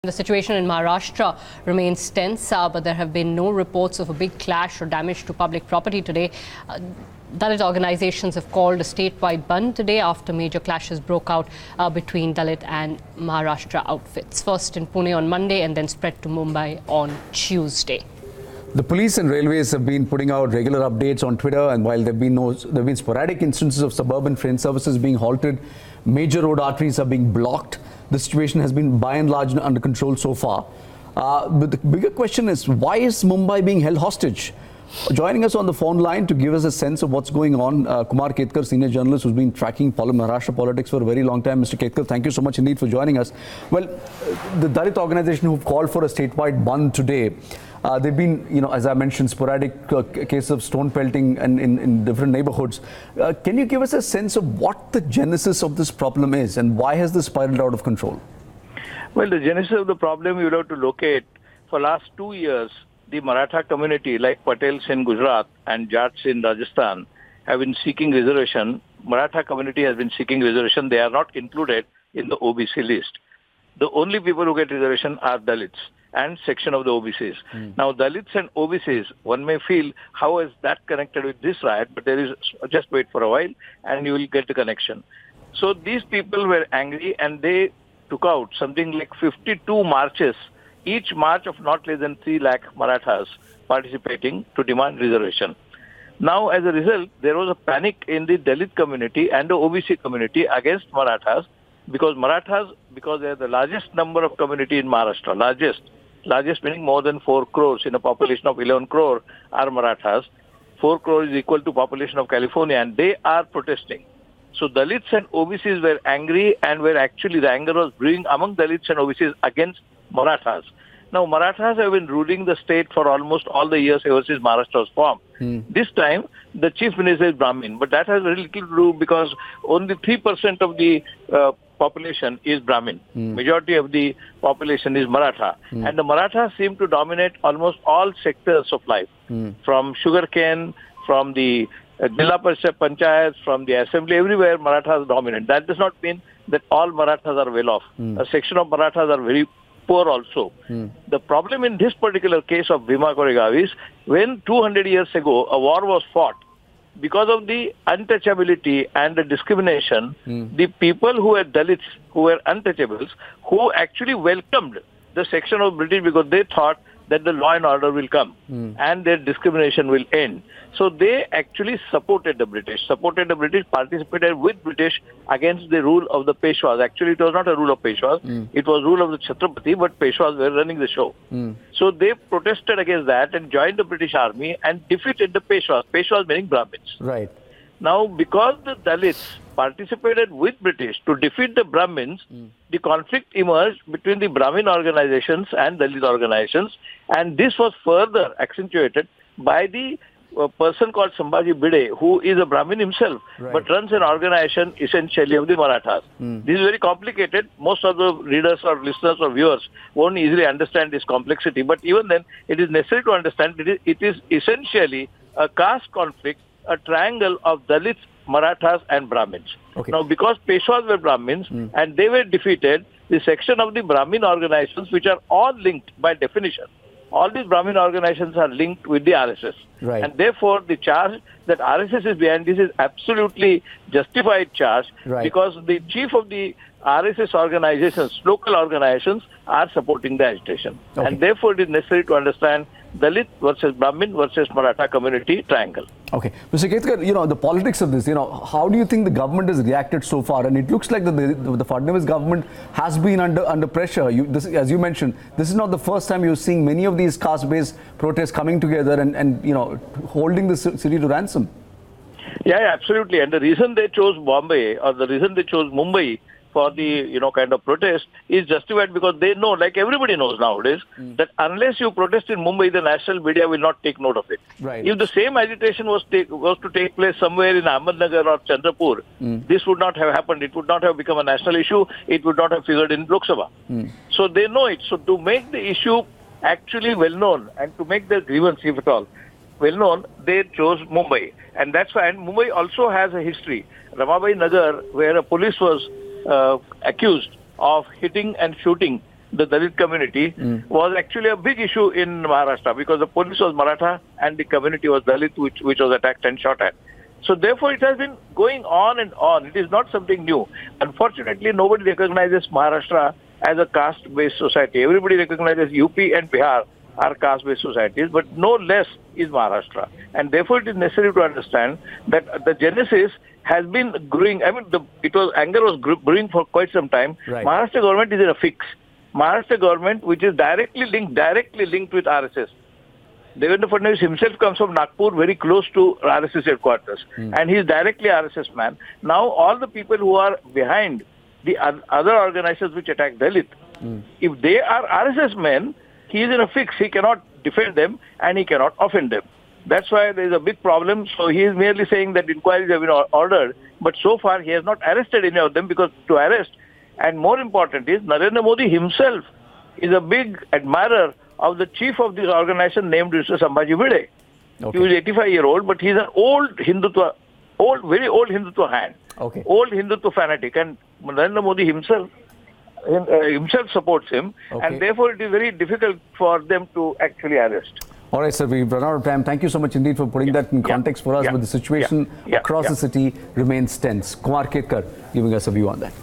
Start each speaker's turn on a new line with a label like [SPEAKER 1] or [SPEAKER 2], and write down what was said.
[SPEAKER 1] The situation in Maharashtra remains tense, but there have been no reports of a big clash or damage to public property today. Dalit organizations have called a statewide Bandh today after major clashes broke out between Dalit and Maharashtra outfits. First in Pune on Monday and then spread to Mumbai on Tuesday.
[SPEAKER 2] The police and railways have been putting out regular updates on Twitter, and while there have been sporadic instances of suburban train services being halted, major road arteries are being blocked. The situation has been by and large under control so far. But the bigger question is, why is Mumbai being held hostage? Joining us on the phone line to give us a sense of what's going on, Kumar Ketkar, senior journalist who's been tracking Maharashtra politics for a very long time. Mr. Ketkar, thank you so much indeed for joining us. Well, the Dalit organization who've called for a statewide Bandh today, they've been, as I mentioned, sporadic cases of stone pelting and in different neighborhoods. Can you give us a sense of what the genesis of this problem is and why has this spiraled out of control?
[SPEAKER 3] Well, the genesis of the problem we will have to locate. For last 2 years, the Maratha community, like Patels in Gujarat and Jats in Rajasthan, have been seeking reservation. Maratha community has been seeking reservation. They are not included in the OBC list. The only people who get reservation are Dalits and section of the OBCs. Now, Dalits and OBCs, one may feel, how is that connected with this riot? But there is, just wait for a while and you will get the connection. So these people were angry and they took out something like 52 marches, each march of not less than 3 lakh Marathas participating to demand reservation. Now, as a result, there was a panic in the Dalit community and the OBC community against Marathas, because they are the largest number of community in Maharashtra, largest meaning more than 4 crores in a population of 11 crore are Marathas. 4 crore is equal to population of California, and they are protesting. So Dalits and OBCs were angry, and the anger was brewing among Dalits and OBCs against Marathas. Now, Marathas have been ruling the state for almost all the years ever since Maharashtra was formed. This time, the chief minister is Brahmin, but that has very little to do because only 3% of the population is Brahmin. Majority of the population is Maratha. And the Marathas seem to dominate almost all sectors of life, from sugarcane, from the Jilla Parishad Panchayat, from the assembly, everywhere Marathas dominate. That does not mean that all Marathas are well off. A section of Marathas are very poor also. The problem in this particular case of Bhima Koregaon is when 200 years ago a war was fought, because of the untouchability and the discrimination, the people who were Dalits, who were untouchables, who actually welcomed the section of British because they thought that the law and order will come and their discrimination will end. So they actually supported the British, participated with British against the rule of the Peshwas. Actually, it was not a rule of Peshwas. It was rule of the Chhatrapati, but Peshwas were running the show. So they protested against that and joined the British army and defeated the Peshwas. Peshwas meaning Brahmins.
[SPEAKER 2] Right.
[SPEAKER 3] Now, because the Dalits participated with British to defeat the Brahmins, the conflict emerged between the Brahmin organizations and Dalit organizations, and this was further accentuated by the person called Sambhaji Bide, who is a Brahmin himself, but runs an organization essentially of the Marathas. This is very complicated. Most of the readers or listeners or viewers won't easily understand this complexity, but even then, it is necessary to understand it is essentially a caste conflict, a triangle of Dalits, Marathas and Brahmins. Now, because Peshwas were Brahmins and they were defeated, the section of the Brahmin organizations, which are all linked by definition, all these Brahmin organizations are linked with the RSS. And therefore, the charge that RSS is behind this is absolutely justified charge because the chief of the RSS organizations, local organizations, are supporting the agitation. And therefore, it is necessary to understand Dalit versus Brahmin versus Maratha community triangle.
[SPEAKER 2] Okay. Mr. Ketkar, the politics of this, how do you think the government has reacted so far? And it looks like the Fadnavis government has been under pressure. As you mentioned, this is not the first time you're seeing many of these caste-based protests coming together and holding the city to ransom.
[SPEAKER 3] Yeah, absolutely. And the reason they chose Bombay or the reason they chose Mumbai for the, kind of protest is justified because they know, like everybody knows nowadays, that unless you protest in Mumbai, the national media will not take note of it. If the same agitation was to take place somewhere in Ahmednagar or Chandrapur, this would not have happened. It would not have become a national issue. It would not have figured in Lok Sabha. So they know it. So to make the issue actually well known and to make the grievance, if at all, well known, they chose Mumbai. And that's why, and Mumbai also has a history. Ramabai Nagar, where a police was accused of hitting and shooting the Dalit community, was actually a big issue in Maharashtra because the police was Maratha and the community was Dalit, which was attacked and shot at. So therefore, it has been going on and on. It is not something new. Unfortunately, nobody recognizes Maharashtra as a caste-based society. Everybody recognizes UP and Bihar are caste-based societies, but no less is Maharashtra. And therefore, it is necessary to understand that the genesis has been brewing. I mean, anger was brewing for quite some time.
[SPEAKER 2] Right.
[SPEAKER 3] Maharashtra government is in a fix. Maharashtra government, which is directly linked with RSS. Devendra Fadnavis himself comes from Nagpur, very close to RSS headquarters, and he is directly RSS man. Now, all the people who are behind the other organizations which attack Dalit, if they are RSS men, he is in a fix. He cannot defend them and he cannot offend them. That's why there is a big problem. So he is merely saying that inquiries have been ordered, but so far he has not arrested any of them, because to arrest, and more important is, Narendra Modi himself is a big admirer of the chief of this organization named Mr. Sambhaji Bhide.
[SPEAKER 2] Okay.
[SPEAKER 3] He was 85-year-old, but he's an old Hindutva, very old Hindutva hand,
[SPEAKER 2] Okay.
[SPEAKER 3] old Hindutva fanatic, and Narendra Modi himself supports him,
[SPEAKER 2] Okay.
[SPEAKER 3] and therefore it is very difficult for them to actually arrest.
[SPEAKER 2] All right, sir, we've run out of time. Thank you so much indeed for putting that in context for us, but the situation across the city remains tense. Kumar Ketkar giving us a view on that.